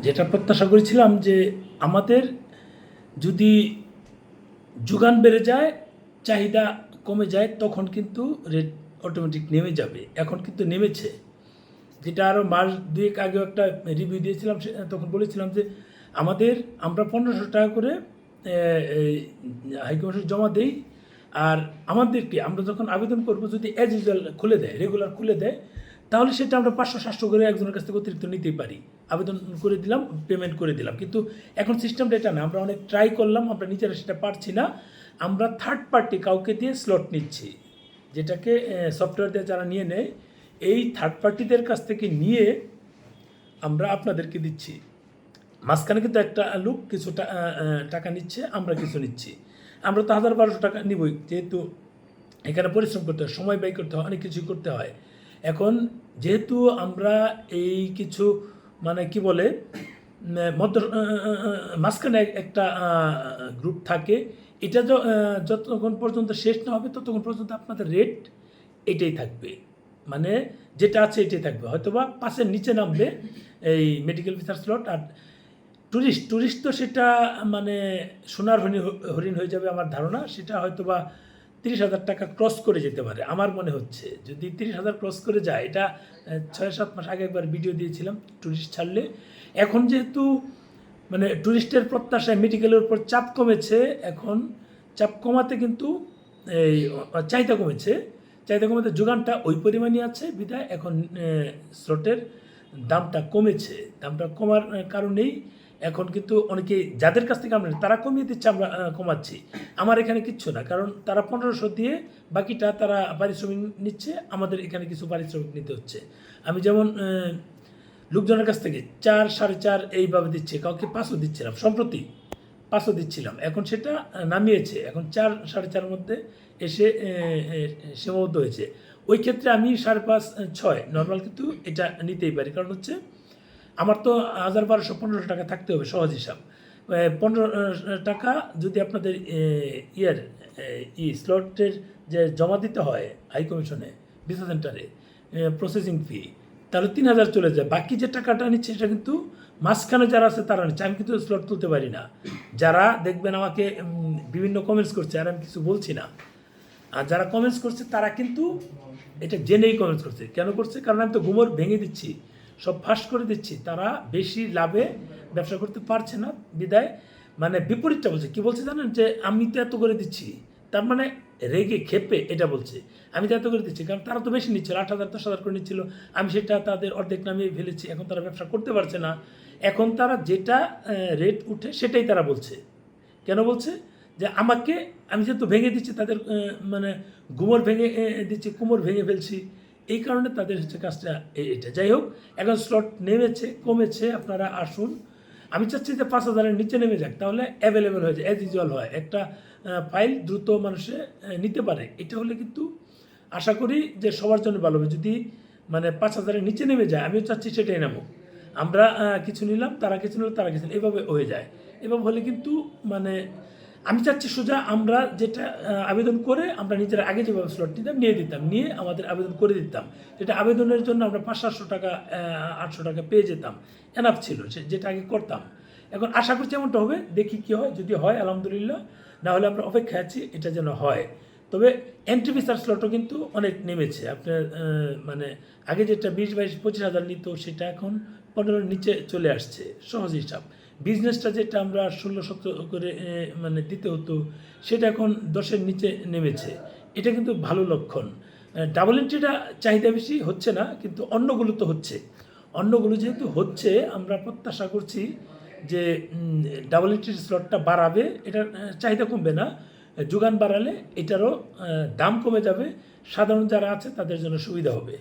যেটা প্রত্যাশা করেছিলাম যে আমাদের যদি যোগান বেড়ে যায়, চাহিদা কমে যায়, তখন কিন্তু রেট অটোমেটিক নেমে যাবে। এখন কিন্তু নেমেছে। যেটা আরও মাস দুয়েক আগেও একটা রিভিউ দিয়েছিলাম, তখন বলেছিলাম যে আমরা ১৫০০ টাকা করে হাইকমিশন জমা দেই। আর আমরা যখন আবেদন করব, যদি অ্যাজ ইউজুয়াল খুলে দেয়, রেগুলার খুলে দেয়, তাহলে সেটা আমরা ৫০০-৭০০ করে একজনের কাছ থেকে অতিরিক্ত নিতেই পারি। আবেদন করে দিলাম, পেমেন্ট করে দিলাম। কিন্তু এখন সিস্টেমটা এটা না। আমরা অনেক ট্রাই করলাম, আমরা নিজেরা সেটা পারছি না। আমরা থার্ড পার্টি কাউকে দিয়ে স্লট নিচ্ছি, যেটাকে সফটওয়্যার দিয়ে যারা নিয়ে নেয়, এই থার্ড পার্টিদের কাছ থেকে নিয়ে আমরা আপনাদেরকে দিচ্ছি। মাঝখানে কিন্তু একটা লোক কিছু টাকা নিচ্ছে, আমরা কিছু নিচ্ছি। আমরা তো ১,০০০-১,২০০ টাকা নিবই, যেহেতু এখানে পরিশ্রম করতে হয়, সময় ব্যয় করতে হয়, অনেক কিছুই করতে হয়। এখন যেহেতু আমরা এই কিছু মানে কি বলে মাঝখানে একটা গ্রুপ থাকে, এটা যতক্ষণ পর্যন্ত শেষ না হবে ততক্ষণ পর্যন্ত আপনাদের রেট এটাই থাকবে। মানে যেটা আছে এটাই থাকবে। হয়তোবা ৫-এর নিচে নামবে এই মেডিকেল ভিসার স্লট। আর ট্যুরিস্ট তো সেটা মানে সোনার হরিণ হয়ে যাবে আমার ধারণা। সেটা হয়তোবা ৩০,০০০ টাকা ক্রস করে যেতে পারে আমার মনে হচ্ছে। যদি ৩০,০০০ ক্রস করে যায়, এটা ৬-৭ মাস আগে একবার ভিডিও দিয়েছিলাম ট্যুরিস্ট ছাড়লে। এখন যেহেতু মানে ট্যুরিস্টের প্রত্যাশায় মেডিকেলের উপর চাপ কমেছে, এখন চাপ কমাতে কিন্তু এই চাহিদা কমেছে। চাহিদা কমাতে যোগানটা ওই পরিমাণই আছে, বিধায় এখন স্লটের দামটা কমেছে। দামটা কমার কারণেই এখন কিন্তু অনেকে যাদের কাছ থেকে আমরা তারা কমিয়ে দিচ্ছে, আমরা কমাচ্ছি। আমার এখানে কিচ্ছু না, কারণ তারা ১৫০০ দিয়ে বাকিটা তারা পারিশ্রমিক নিচ্ছে, আমাদের এখানে কিছু পারিশ্রমিক নিতে হচ্ছে। আমি যেমন লোকজনের কাছ থেকে ৪, ৪.৫ এইভাবে দিচ্ছে, কাউকে ৫ও দিচ্ছিলাম, সম্প্রতি ৫ও দিচ্ছিলাম। এখন সেটা নামিয়েছে, এখন ৪, ৪.৫ মধ্যে এসে সীমাবদ্ধ হয়েছে। ওই ক্ষেত্রে আমি ৫.৫, ৬ নর্মাল কিন্তু এটা নিতেই পারি। কারণ হচ্ছে আমার তো ১,১২০০-১৫০০ টাকা থাকতে হবে, সহজ হিসাব। ১৫ টাকা যদি আপনাদের স্লটের যে জমা দিতে হয় হাই কমিশনে, ভিসা সেন্টারে প্রসেসিং ফি, তাহলে ৩,০০০ চলে যায়। বাকি যে টাকাটা নিচ্ছে সেটা কিন্তু মাঝখানে যারা আছে তারা নিচ্ছে, আমি কিন্তু স্লট তুলতে পারি না। যারা দেখবেন আমাকে বিভিন্ন কমেন্টস করছে, আর আমি কিছু বলছি না। আর যারা কমেন্টস করছে তারা কিন্তু এটা জেনেই কমেন্টস করছে। কেন করছে? কারণ আমি তো গুমর ভেঙে দিচ্ছি, সব ফাঁস করে দিচ্ছি। তারা বেশি লাভে ব্যবসা করতে পারছে না, বিদায় মানে বিপরীতটা বলছে। কী বলছে জানেন? যে আমি তো এত করে দিচ্ছি, তার মানে রেগে ক্ষেপে এটা বলছে আমি তো এত করে দিচ্ছি। কারণ তারা তো বেশি নিচ্ছিল, ৮,০০০, ১০,০০০ করে নিচ্ছিল। আমি সেটা তাদের অর্ধেক নামিয়ে ফেলেছি, এখন তারা ব্যবসা করতে পারছে না। এখন তারা যেটা রেট উঠে সেটাই তারা বলছে। কেন বলছে? যে আমি যেহেতু ভেঙে দিচ্ছি, তাদের মানে গুমর ভেঙে দিচ্ছি, কুমোর ভেঙে ফেলছি, এই কারণে তাদের হচ্ছে কাজটা এটা। যাই হোক, এখন স্লট নেমেছে, কমেছে, আপনারা আসুন। আমি চাচ্ছি যে ৫,০০০-এর নিচে নেমে যাক, তাহলে অ্যাভেলেবেল হয়ে যায়, অ্যাজ ইউজুয়াল হয়। একটা ফাইল দ্রুত মানুষে নিতে পারে। এটা হলে কিন্তু আশা করি যে সবার জন্য ভালো হবে। যদি মানে ৫,০০০-এর নিচে নেমে যায়, আমিও চাচ্ছি সেটাই নামুক। আমরা কিছু নিলাম, তারা কিছু নিল, তারা কিছু, এভাবে হয়ে যায়। এভাবে হলে কিন্তু মানে আমি চাচ্ছি সোজা আমরা যেটা আবেদন করে আমরা নিজেরা আগে যেভাবে স্লট নিতাম, নিয়ে আমাদের আবেদন করে দিতাম। যেটা আবেদনের জন্য আমরা ৫০০-৭০০ টাকা ৮০০ টাকা পেয়ে যেতাম, এনাফ ছিল যেটা আগে করতাম। এখন আশা করছি এমনটা হবে, দেখি কী হয়। যদি হয় আলহামদুলিল্লাহ, না হলে আমরা অপেক্ষায় আছি এটা যেন হয়। তবে এন্ট্রি ভিসার স্লটও কিন্তু অনেক নেমেছে। আপনার মানে আগে যেটা ২০-২২-২৫,০০০ নিত, সেটা এখন ১৫-র নিচে চলে আসছে, সহজ হিসাব। বিজনেসটা যেটা আমরা ১৬-১৭ করে মানে দিতে হতো, সেটা এখন ১০-এর নিচে নেমেছে। এটা কিন্তু ভালো লক্ষণ। ডাবল এন্ট্রিটা চাহিদা বেশি হচ্ছে না, কিন্তু অন্যগুলো তো হচ্ছে। অন্যগুলো যেহেতু হচ্ছে, আমরা প্রত্যাশা করছি যে ডাবল এন্ট্রির স্লটটা বাড়াবে, এটার চাহিদা কমবে না। যোগান বাড়ালে এটারও দাম কমে যাবে, সাধারণ যারা আছে তাদের জন্য সুবিধা হবে।